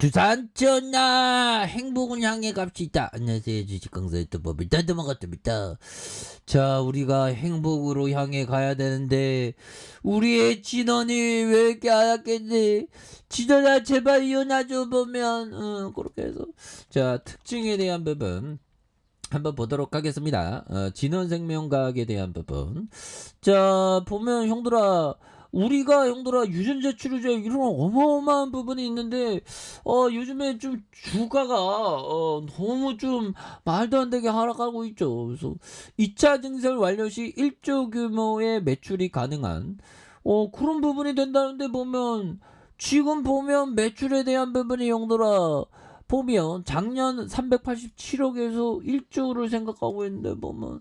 두산 전나 행복을 향해 갑시다. 안녕하세요, 주식강사 유튜버를 다듬어갔습니다. 자, 우리가 행복으로 향해 가야 되는데 우리의 진원이 왜 이렇게 안왔겠지? 진원아 제발 일어나줘. 보면 그렇게 해서 자, 특징에 대한 부분 한번 보도록 하겠습니다. 진원생명과학에 대한 부분. 자, 보면 형들아, 우리가 형들아 유전자 치료제 이런 어마어마한 부분이 있는데 요즘에 좀 주가가 너무 좀 말도 안 되게 하락하고 있죠. 그래서 2차 증설 완료 시 1조 규모의 매출이 가능한 그런 부분이 된다는데, 보면 지금 보면 매출에 대한 부분이 형들아 보면 작년 387억에서 1조를 생각하고 있는데, 보면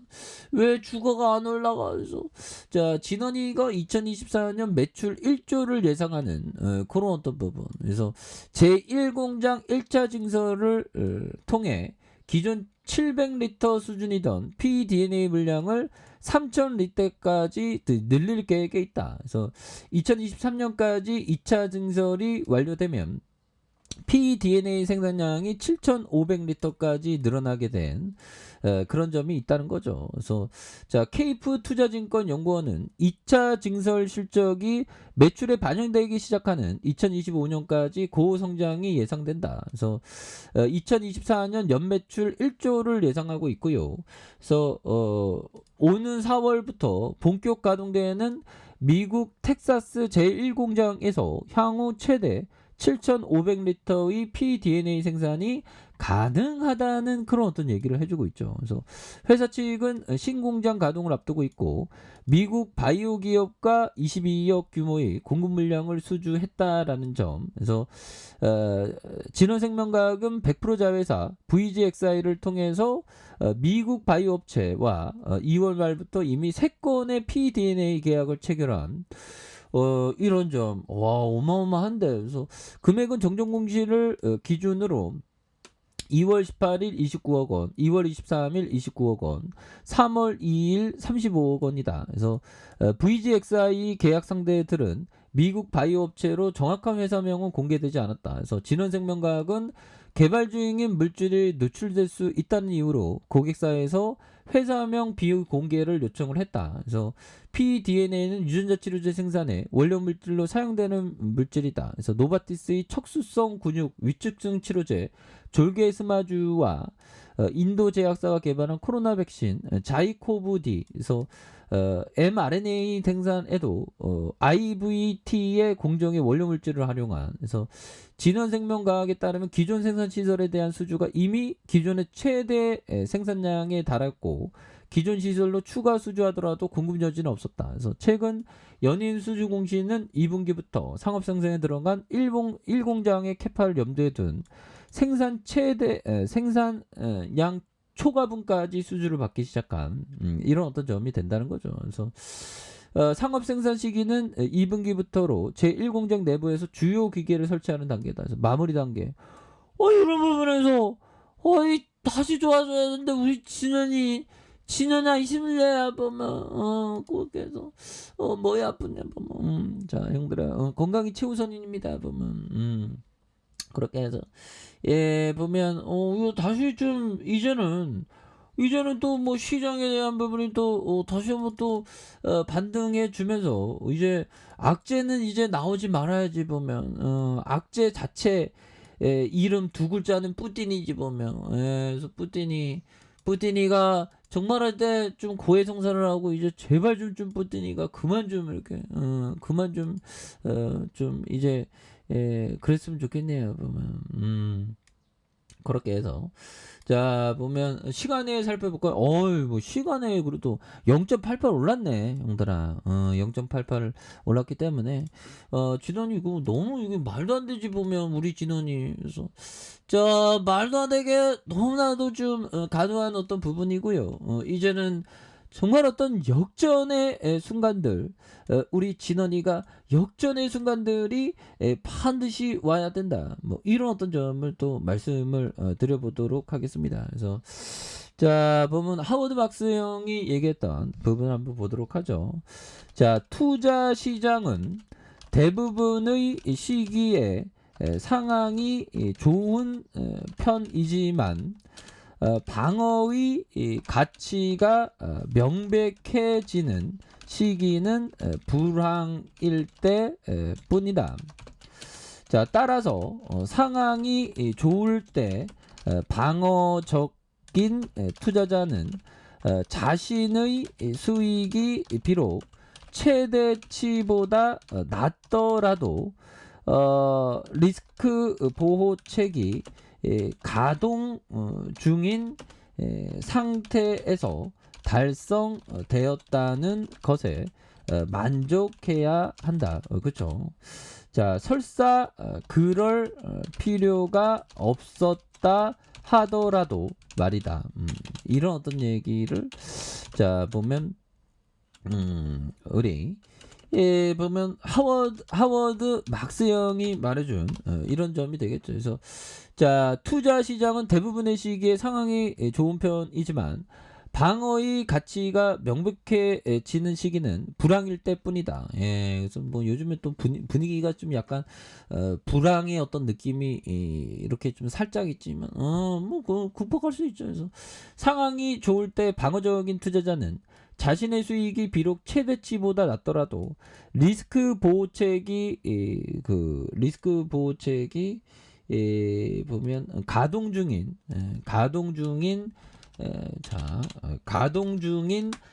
왜 주가가 안 올라가서 자, 진원이가 2024년 매출 1조를 예상하는 그런 어떤 부분. 그래서 제1공장 1차 증설을 통해 기존 700리터 수준이던 pDNA 물량을 3,000리터까지 늘릴 계획에 있다. 그래서 2023년까지 2차 증설이 완료되면 pDNA 생산량이 7,500리터까지 늘어나게 된 그런 점이 있다는 거죠. 그래서 자, 케이프 투자증권 연구원은 2차 증설 실적이 매출에 반영되기 시작하는 2025년까지 고성장이 예상된다. 그래서 2024년 연매출 1조를 예상하고 있고요. 그래서 오는 4월부터 본격 가동되는 미국 텍사스 제1공장에서 향후 최대 7,500리터의 pDNA 생산이 가능하다는 그런 어떤 얘기를 해주고 있죠. 그래서 회사 측은 신공장 가동을 앞두고 있고 미국 바이오 기업과 22억 규모의 공급 물량을 수주했다라는 점. 그래서 진원생명과학은 100% 자회사 VGXI를 통해서 미국 바이오 업체와 2월 말부터 이미 3건의 pDNA 계약을 체결한 이런 점, 와, 어마어마한데. 그래서 금액은 정정 공시를 기준으로 2월 18일 29억 원, 2월 23일 29억 원, 3월 2일 35억 원이다. 그래서 VGXI 계약 상대들은 미국 바이오 업체로 정확한 회사명은 공개되지 않았다. 그래서 진원생명과학은 개발 중인 물질이 노출될 수 있다는 이유로 고객사에서 회사명 비공개를 요청을 했다. 그래서 pDNA는 유전자 치료제 생산에 원료 물질로 사용되는 물질이다. 그래서 노바티스의 척수성 근육 위축증 치료제 졸개 스마주와 인도 제약사가 개발한 코로나 백신 자이코브-D, 그래서 mRNA 생산에도 IVT의 공정의 원료 물질을 활용한, 그래서 진원생명과학에 따르면 기존 생산 시설에 대한 수주가 이미 기존의 최대 생산량에 달했고 기존 시설로 추가 수주하더라도 공급 여지는 없었다. 그래서 최근 연인 수주 공시는 2분기부터 상업 생산에 들어간 1공장의 캐파를 염두에 둔 생산 최대 생산량 초과분까지 수주를 받기 시작한 이런 어떤 점이 된다는 거죠. 그래서 상업 생산 시기는 2분기부터로 제1공장 내부에서 주요 기계를 설치하는 단계다. 그래서 마무리 단계. 이런 부분에서 다시 좋아져야 되는데 우리 진현아 이심을내야 보면 그렇게 해서 뭐야 아프냐 보면 자, 형들아, 건강이 최우선입니다 보면 그렇게 해서 보면 이거 다시 좀 이제는 또 뭐 시장에 대한 부분이 또 다시 한번 또 반등해 주면서 이제 악재는 이제 나오지 말아야지 보면 악재 자체 이름 두 글자는 뿌틴이지 보면. 그래서 뿌틴이가 정말할 때 좀 고해성사를 하고 이제 제발 좀 뿌틴이가 그만 좀 이렇게 그만 좀 이제 그랬으면 좋겠네요 보면. 그렇게 해서 자, 보면 시간에 살펴볼까요? 뭐 시간에 그래도 0.88 올랐네 형들아. 0.88 올랐기 때문에 진원이 이거 너무 이게 말도 안 되지 보면 우리 진원이. 그래서 자, 말도 안 되게 너무나도 좀 가능한 어떤 부분이고요. 이제는 정말 어떤 역전의 순간들, 우리 진원이가 역전의 순간들이 반드시 와야 된다. 뭐 이런 어떤 점을 또 말씀을 드려보도록 하겠습니다. 그래서 자, 보면 하워드 박스 형이 얘기했던 부분 한번 보도록 하죠. 자, 투자 시장은 대부분의 시기에 상황이 좋은 편이지만 방어의 가치가 명백해지는 시기는 불황일 때 뿐이다. 자, 따라서 상황이 좋을 때 방어적인 투자자는 자신의 수익이 비록 최대치보다 낮더라도 리스크 보호책이 가동 중인 상태에서 달성되었다는 것에 만족해야 한다. 그렇죠? 자, 설사 그럴 필요가 없었다 하더라도 말이다. 이런 어떤 얘기를 자 보면 우리 보면 하워드 막스 형이 말해준 이런 점이 되겠죠. 그래서 자, 투자 시장은 대부분의 시기에 상황이 좋은 편이지만 방어의 가치가 명백해지는 시기는 불황일 때뿐이다. 예, 그래서 뭐 요즘에 또 분위기가 좀 약간 불황의 어떤 느낌이 이렇게 좀 살짝 있지만 뭐 극복할 수 있죠. 그래서 상황이 좋을 때 방어적인 투자자는 자신의 수익이 비록 최대치보다 낮더라도 리스크 보호책이 보면 가동 중인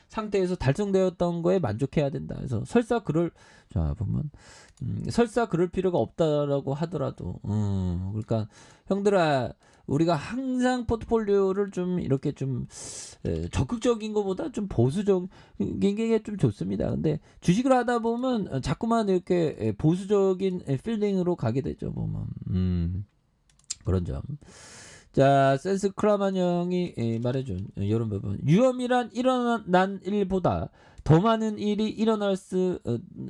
상태에서 달성되었던 거에 만족해야 된다. 그래서 설사 그럴 필요가 없다라고 하더라도 그러니까 형들아, 우리가 항상 포트폴리오를 좀 이렇게 좀 적극적인 것보다 좀 보수적인 게 좀 좋습니다. 근데 주식을 하다 보면 자꾸만 이렇게 보수적인 필링으로 가게 되죠. 보면 그런 점. 자, 센스 크라만 형이 말해준 이런 부분. 위험이란 일어난 일보다 더 많은 일이 일어날 수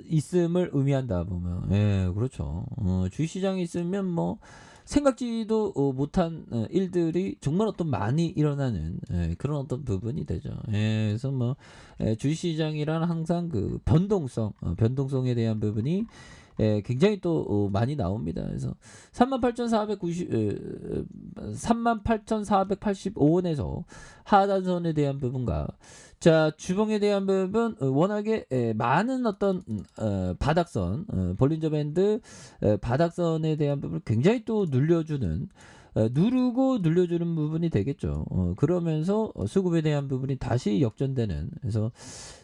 있음을 의미한다. 보면 그렇죠. 주식시장에 있으면 뭐 생각지도 못한 일들이 정말 어떤 많이 일어나는 그런 어떤 부분이 되죠. 그래서 뭐 주식시장이란 항상 그 변동성에 대한 부분이 굉장히 또 많이 나옵니다. 그래서 38,485원에서 하단선에 대한 부분과 자, 주봉에 대한 부분 워낙에 많은 어떤 바닥선 볼린저 밴드 바닥선에 대한 부분을 굉장히 또 누르고 눌려주는 부분이 되겠죠. 그러면서 수급에 대한 부분이 다시 역전되는. 그래서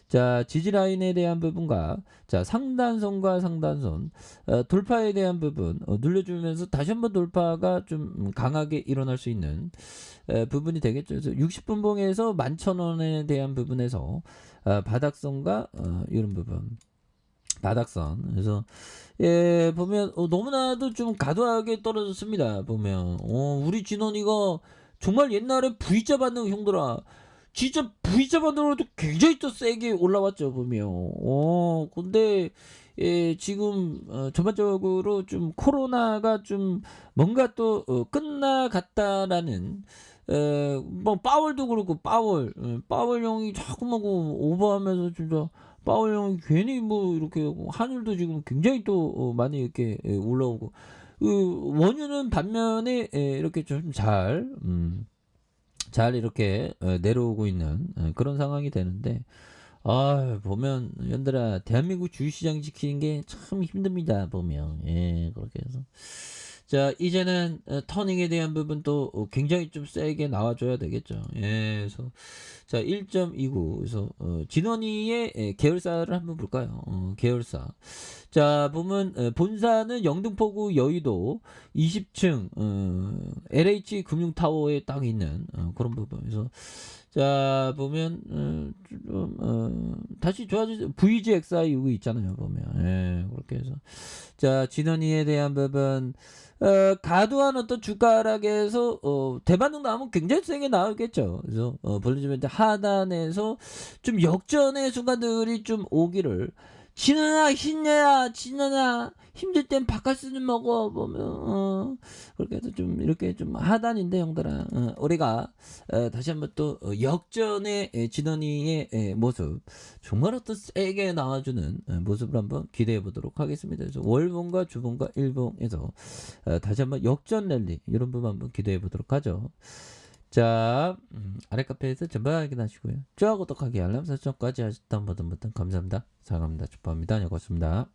자, 지지라인에 대한 부분과 자, 상단선과 상단선 돌파에 대한 부분 눌려주면서 다시 한번 돌파가 좀 강하게 일어날 수 있는 부분이 되겠죠. 그래서 60분봉에서 11,000원에 대한 부분에서 바닥선과 이런 부분 바닥선. 그래서 보면 너무나도 좀 과도하게 떨어졌습니다. 보면 우리 진원이가 정말 옛날에 V자 반등 형들아, 진짜 V자 반등으로도 굉장히 또 세게 올라왔죠. 보면 근데 지금 전반적으로 좀 코로나가 좀 뭔가 또 끝나갔다라는 뭐 파월도 그렇고 파월 형이 자꾸만 오버하면서 진짜 파월 형이 괜히 뭐 이렇게 환율도 지금 굉장히 또 많이 이렇게 올라오고 원유는 반면에 이렇게 좀 잘 이렇게 내려오고 있는 그런 상황이 되는데 보면 연들아, 대한민국 주식시장 지키는 게 참 힘듭니다. 보면 그렇게 해서 자, 이제는 터닝에 대한 부분도 굉장히 좀 세게 나와줘야 되겠죠. 그래서 자, 1.29 그래서 진원이의 계열사를 한번 볼까요? 계열사. 자, 보면 본사는 영등포구 여의도 20층 LH 금융타워에 딱 있는 그런 부분. 그래서 자, 보면 다시 좋아지죠. VGXI 여기 있잖아요. 보면 그렇게 해서 자, 진원이에 대한 부분 과도한 어떤 주가 하락에서 대반등 나오면 굉장히 세게 나오겠죠. 그래서 볼리지멘트 하단에서 좀 역전의 순간들이 좀 오기를 진원아 힘내야 진원아 힘들 땐 바카스 좀 먹어 보면 그렇게 해서 좀 이렇게 좀 하단인데 형들아 우리가 다시 한번 또 역전의 진원이의 모습 정말로 또 세게 나와주는 모습을 한번 기대해 보도록 하겠습니다. 그래서 월봉과 주봉과 일봉에서 다시 한번 역전 랠리 이런 부분 한번 기대해 보도록 하죠. 자, 아래 카페에서 전방 확인하시고요. 좋아요, 구독하기, 알람 설정까지 하셨던 분들 감사합니다. 사랑합니다. 축복합니다. 고맙습니다.